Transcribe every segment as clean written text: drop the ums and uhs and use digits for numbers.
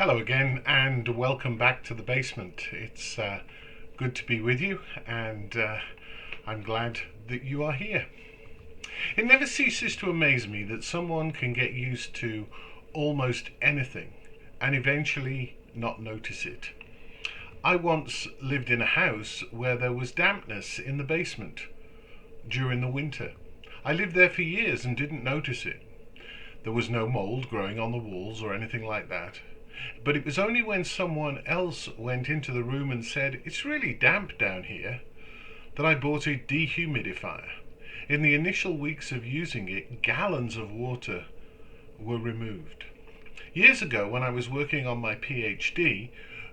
Hello again, and welcome back to the basement. It's good to be with you, and I'm glad that you are here. It never ceases to amaze me that someone can get used to almost anything and eventually not notice it. I once lived in a house where there was dampness in the basement during the winter. I lived there for years and didn't notice it. There was no mold growing on the walls or anything like that. But it was only when someone else went into the room and said, "It's really damp down here," that I bought a dehumidifier. In the initial weeks of using it, gallons of water were removed. Years ago, when I was working on my PhD,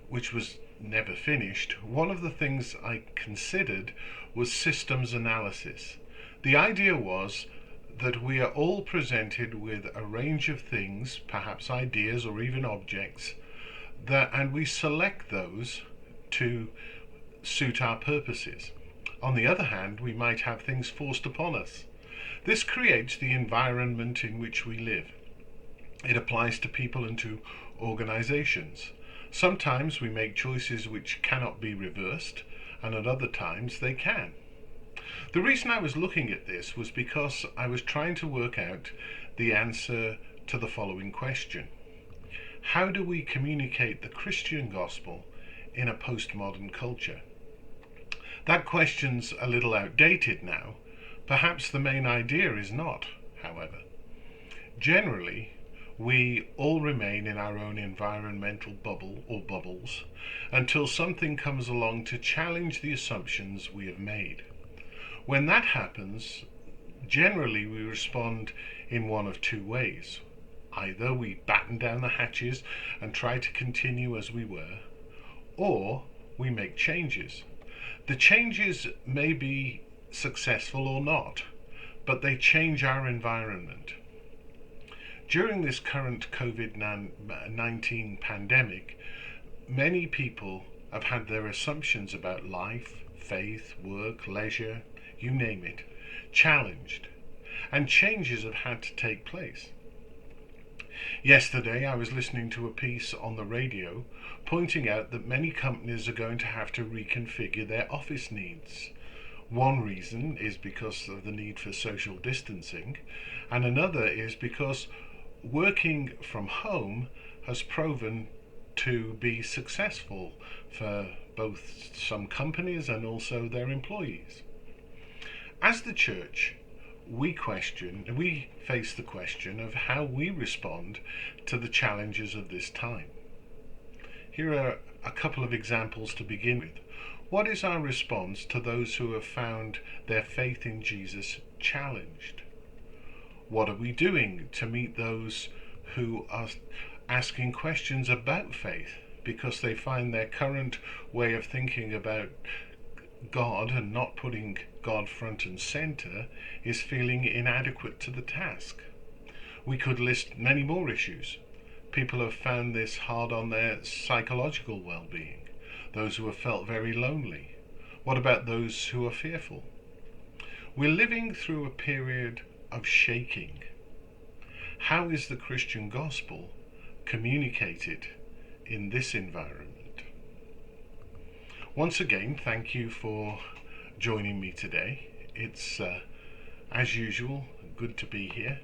which was never finished, one of the things I considered was systems analysis. The idea was that we are all presented with a range of things, perhaps ideas or even objects, and we select those to suit our purposes. On the other hand, we might have things forced upon us. This creates the environment in which we live. It applies to people and to organizations. Sometimes we make choices which cannot be reversed, and at other times they can. The reason I was looking at this was because I was trying to work out the answer to the following question. How do we communicate the Christian gospel in a postmodern culture? That question's a little outdated now. Perhaps the main idea is not, however. Generally, we all remain in our own environmental bubble or bubbles until something comes along to challenge the assumptions we have made. When that happens, generally we respond in one of two ways. Either we batten down the hatches and try to continue as we were, or we make changes. The changes may be successful or not, but they change our environment. During this current COVID-19 pandemic, many people have had their assumptions about life, faith, work, leisure, you name it, challenged, and changes have had to take place. Yesterday I was listening to a piece on the radio pointing out that many companies are going to have to reconfigure their office needs. One reason is because of the need for social distancing, and another is because working from home has proven to be successful for both some companies and also their employees. As the church, we face the question of how we respond to the challenges of this time. Here are a couple of examples to begin with. What is our response to those who have found their faith in Jesus challenged? What are we doing to meet those who are asking questions about faith because they find their current way of thinking about God and not putting God front and center is feeling inadequate to the task? We could list many more issues. People have found this hard on their psychological well-being. Those who have felt very lonely. What about those who are fearful? We're living through a period of shaking. How is the Christian gospel communicated in this environment? Once again, thank you for joining me today. It's, as usual, good to be here.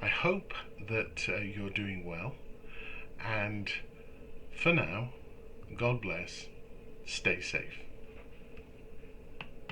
I hope that you're doing well. And for now, God bless. Stay safe.